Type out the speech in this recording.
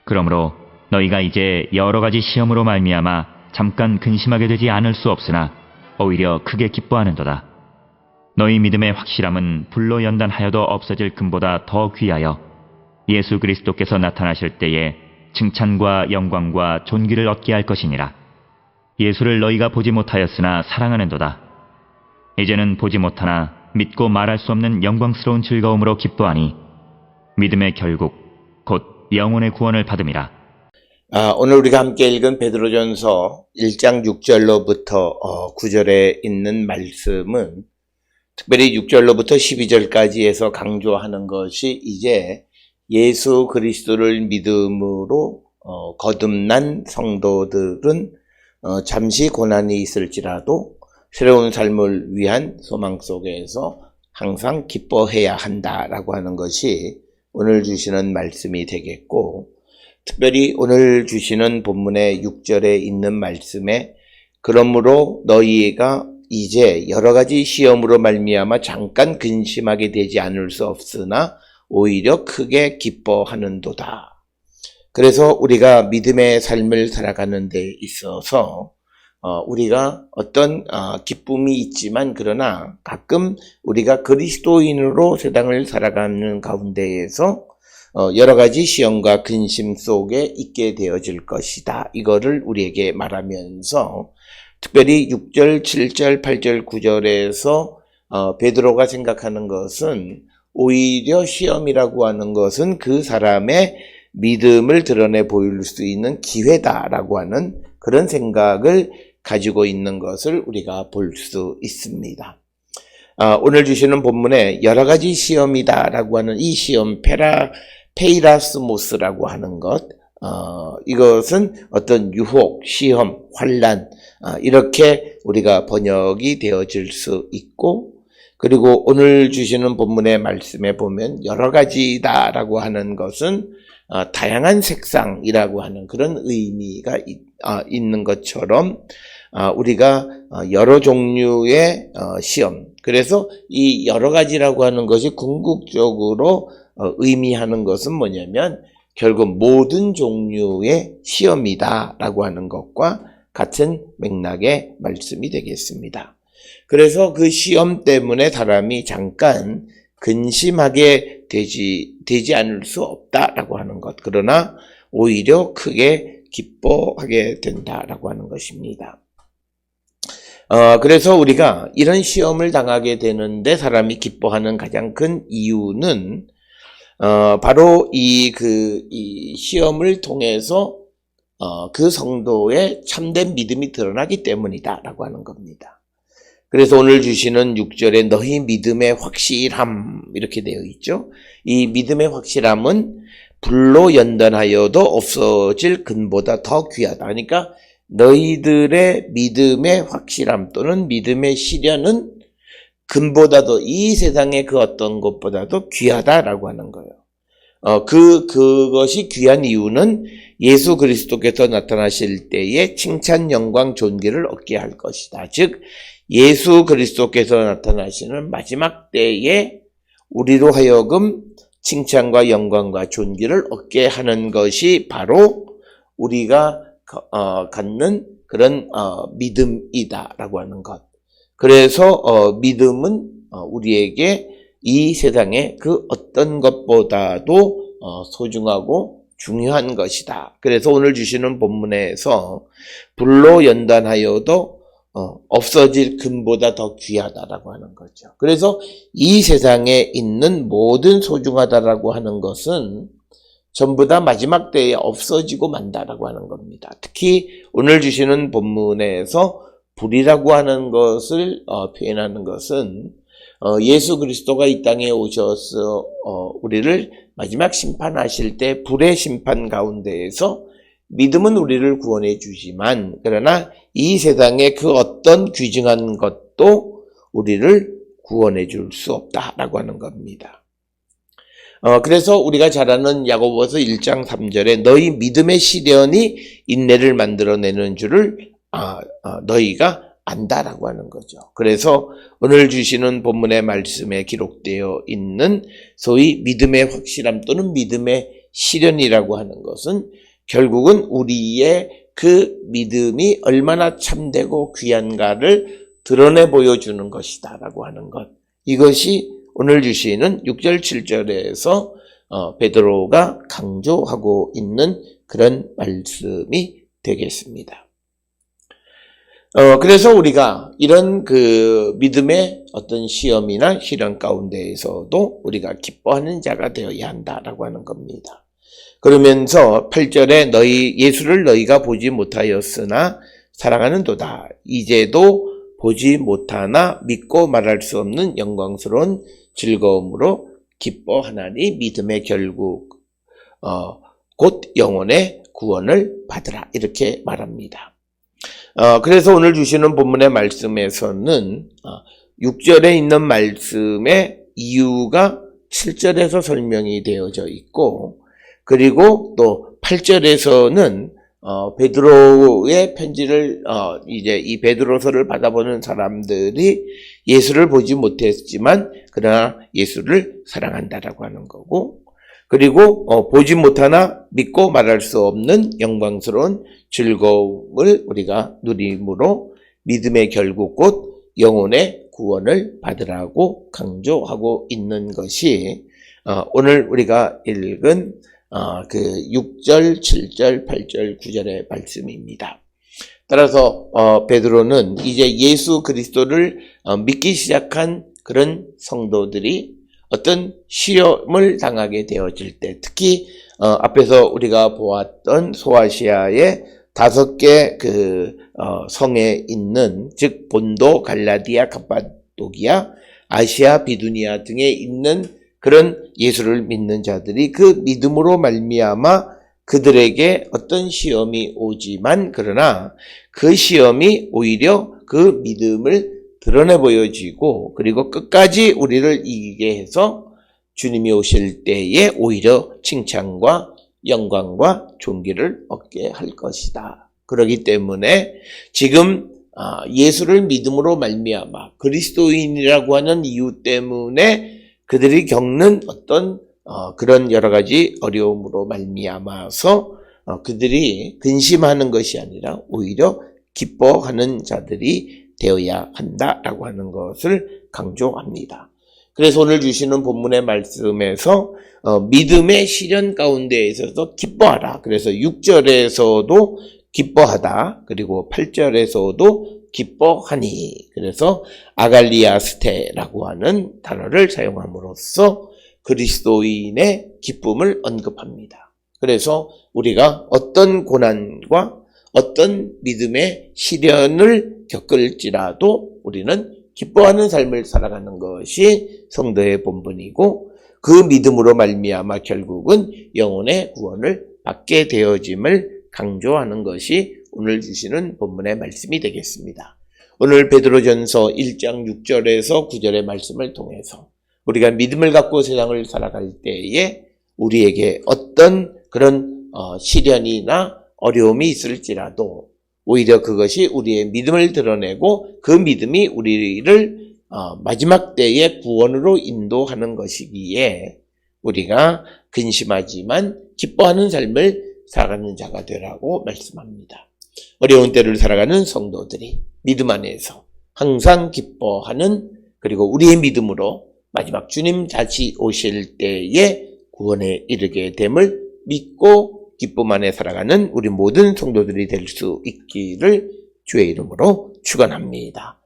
그러므로 너희가 이제 여러 가지 시험으로 말미암아 잠깐 근심하게 되지 않을 수 없으나 오히려 크게 기뻐하는도다. 너희 믿음의 확실함은 불로 연단하여도 없어질 금보다 더 귀하여 예수 그리스도께서 나타나실 때에 칭찬과 영광과 존귀를 얻게 할 것이니라. 예수를 너희가 보지 못하였으나 사랑하는도다. 이제는 보지 못하나 믿고 말할 수 없는 영광스러운 즐거움으로 기뻐하니 믿음의 결국 곧 영혼의 구원을 받음이라. 오늘 우리가 함께 읽은 베드로전서 1장 6절로부터 9절에 있는 말씀은 특별히 6절로부터 12절까지에서 강조하는 것이 이제 예수 그리스도를 믿음으로 거듭난 성도들은 잠시 고난이 있을지라도 새로운 삶을 위한 소망 속에서 항상 기뻐해야 한다라고 하는 것이 오늘 주시는 말씀이 되겠고, 특별히 오늘 주시는 본문의 6절에 있는 말씀에 그러므로 너희가 이제 여러 가지 시험으로 말미암아 잠깐 근심하게 되지 않을 수 없으나 오히려 크게 기뻐하는도다. 그래서 우리가 믿음의 삶을 살아가는 데 있어서 우리가 어떤 기쁨이 있지만 그러나 가끔 우리가 그리스도인으로 세상을 살아가는 가운데에서 여러 가지 시험과 근심 속에 있게 되어질 것이다. 이거를 우리에게 말하면서 특별히 6절, 7절, 8절, 9절에서 베드로가 생각하는 것은 오히려 시험이라고 하는 것은 그 사람의 믿음을 드러내 보일 수 있는 기회다라고 하는 그런 생각을 가지고 있는 것을 우리가 볼 수 있습니다. 오늘 주시는 본문에 여러 가지 시험이다라고 하는 이 시험, 페이라스모스라고 하는 것, 이것은 어떤 유혹, 시험, 환난, 이렇게 우리가 번역이 되어질 수 있고, 그리고 오늘 주시는 본문의 말씀에 보면 여러 가지다라고 하는 것은 다양한 색상이라고 하는 그런 의미가 있는 것처럼 우리가 여러 종류의 시험, 그래서 이 여러 가지라고 하는 것이 궁극적으로 의미하는 것은 뭐냐면 결국 모든 종류의 시험이다라고 하는 것과 같은 맥락의 말씀이 되겠습니다. 그래서 그 시험 때문에 사람이 잠깐 근심하게 되지 않을 수 없다라고 하는 것, 그러나 오히려 크게 기뻐하게 된다라고 하는 것입니다. 그래서 우리가 이런 시험을 당하게 되는데 사람이 기뻐하는 가장 큰 이유는 바로 이 시험을 통해서 그 성도의 참된 믿음이 드러나기 때문이다라고 하는 겁니다. 그래서 오늘 주시는 6절에 너희 믿음의 확실함 이렇게 되어 있죠. 이 믿음의 확실함은 불로 연단하여도 없어질 금보다 더 귀하다. 그러니까 너희들의 믿음의 확실함 또는 믿음의 시련은 금보다도 이 세상의 그 어떤 것보다도 귀하다라고 하는 거예요. 그것이 귀한 이유는 예수 그리스도께서 나타나실 때에 칭찬, 영광, 존귀를 얻게 할 것이다. 즉 예수 그리스도께서 나타나시는 마지막 때에 우리로 하여금 칭찬과 영광과 존귀를 얻게 하는 것이 바로 우리가 갖는 그런 믿음이다라고 하는 것. 그래서 믿음은 우리에게 이 세상의 그 어떤 것보다도 소중하고 중요한 것이다. 그래서 오늘 주시는 본문에서 불로 연단하여도 없어질 금보다 더 귀하다라고 하는 거죠. 그래서 이 세상에 있는 모든 소중하다라고 하는 것은 전부 다 마지막 때에 없어지고 만다라고 하는 겁니다. 특히 오늘 주시는 본문에서 불이라고 하는 것을 표현하는 것은 예수 그리스도가 이 땅에 오셔서 우리를 마지막 심판하실 때 불의 심판 가운데에서 믿음은 우리를 구원해 주지만 그러나 이 세상의 그 어떤 귀중한 것도 우리를 구원해 줄 수 없다라고 하는 겁니다. 그래서 우리가 잘 아는 야고보서 1장 3절에 너희 믿음의 시련이 인내를 만들어내는 줄을 너희가 안다라고 하는 거죠. 그래서 오늘 주시는 본문의 말씀에 기록되어 있는 소위 믿음의 확실함 또는 믿음의 시련이라고 하는 것은 결국은 우리의 그 믿음이 얼마나 참되고 귀한가를 드러내 보여주는 것이다 라고 하는 것. 이것이 오늘 주시는 6절 7절에서 베드로가 강조하고 있는 그런 말씀이 되겠습니다. 그래서 우리가 이런 그 믿음의 어떤 시험이나 시련 가운데에서도 우리가 기뻐하는 자가 되어야 한다라고 하는 겁니다. 그러면서 8절에 예수를 너희가 보지 못하였으나 사랑하는도다. 이제도 보지 못하나 믿고 말할 수 없는 영광스러운 즐거움으로 기뻐하나니 믿음의 결국 곧 영혼의 구원을 받으라. 이렇게 말합니다. 그래서 오늘 주시는 본문의 말씀에서는 6절에 있는 말씀의 이유가 7절에서 설명이 되어져 있고, 그리고 또 8절에서는 베드로의 편지를 이제 이 베드로서를 받아보는 사람들이 예수를 보지 못했지만 그러나 예수를 사랑한다라고 하는 거고, 그리고 보지 못하나 믿고 말할 수 없는 영광스러운 즐거움을 우리가 누림으로 믿음의 결국 곧 영혼의 구원을 받으라고 강조하고 있는 것이 오늘 우리가 읽은 그 6절, 7절, 8절, 9절의 말씀입니다. 따라서 베드로는 이제 예수 그리스도를 믿기 시작한 그런 성도들이 어떤 시험을 당하게 되어질 때, 특히 앞에서 우리가 보았던 소아시아의 5개 그 성에 있는, 즉 본도, 갈라디아, 갑바도기아, 아시아, 비두니아 등에 있는 그런 예수를 믿는 자들이 그 믿음으로 말미암아 그들에게 어떤 시험이 오지만 그러나 그 시험이 오히려 그 믿음을 드러내 보여지고, 그리고 끝까지 우리를 이기게 해서 주님이 오실 때에 오히려 칭찬과 영광과 존귀를 얻게 할 것이다. 그렇기 때문에 지금 예수를 믿음으로 말미암아 그리스도인이라고 하는 이유 때문에 그들이 겪는 어떤 그런 여러 가지 어려움으로 말미암아서 그들이 근심하는 것이 아니라 오히려 기뻐하는 자들이 되어야 한다라고 하는 것을 강조합니다. 그래서 오늘 주시는 본문의 말씀에서 믿음의 시련 가운데 있어서 기뻐하라. 그래서 6절에서도 기뻐하다. 그리고 8절에서도 기뻐하니. 그래서 아갈리아스테라고 하는 단어를 사용함으로써 그리스도인의 기쁨을 언급합니다. 그래서 우리가 어떤 고난과 어떤 믿음의 시련을 겪을지라도 우리는 기뻐하는 삶을 살아가는 것이 성도의 본분이고, 그 믿음으로 말미암아 결국은 영혼의 구원을 받게 되어짐을 강조하는 것이 오늘 주시는 본문의 말씀이 되겠습니다. 오늘 베드로전서 1장 6절에서 9절의 말씀을 통해서 우리가 믿음을 갖고 세상을 살아갈 때에 우리에게 어떤 그런 시련이나 어려움이 있을지라도 오히려 그것이 우리의 믿음을 드러내고 그 믿음이 우리를 마지막 때의 구원으로 인도하는 것이기에 우리가 근심하지만 기뻐하는 삶을 살아가는 자가 되라고 말씀합니다. 어려운 때를 살아가는 성도들이 믿음 안에서 항상 기뻐하는, 그리고 우리의 믿음으로 마지막 주님 다시 오실 때에 구원에 이르게 됨을 믿고 기쁨 안에 살아가는 우리 모든 성도들이 될 수 있기를 주의 이름으로 축원합니다.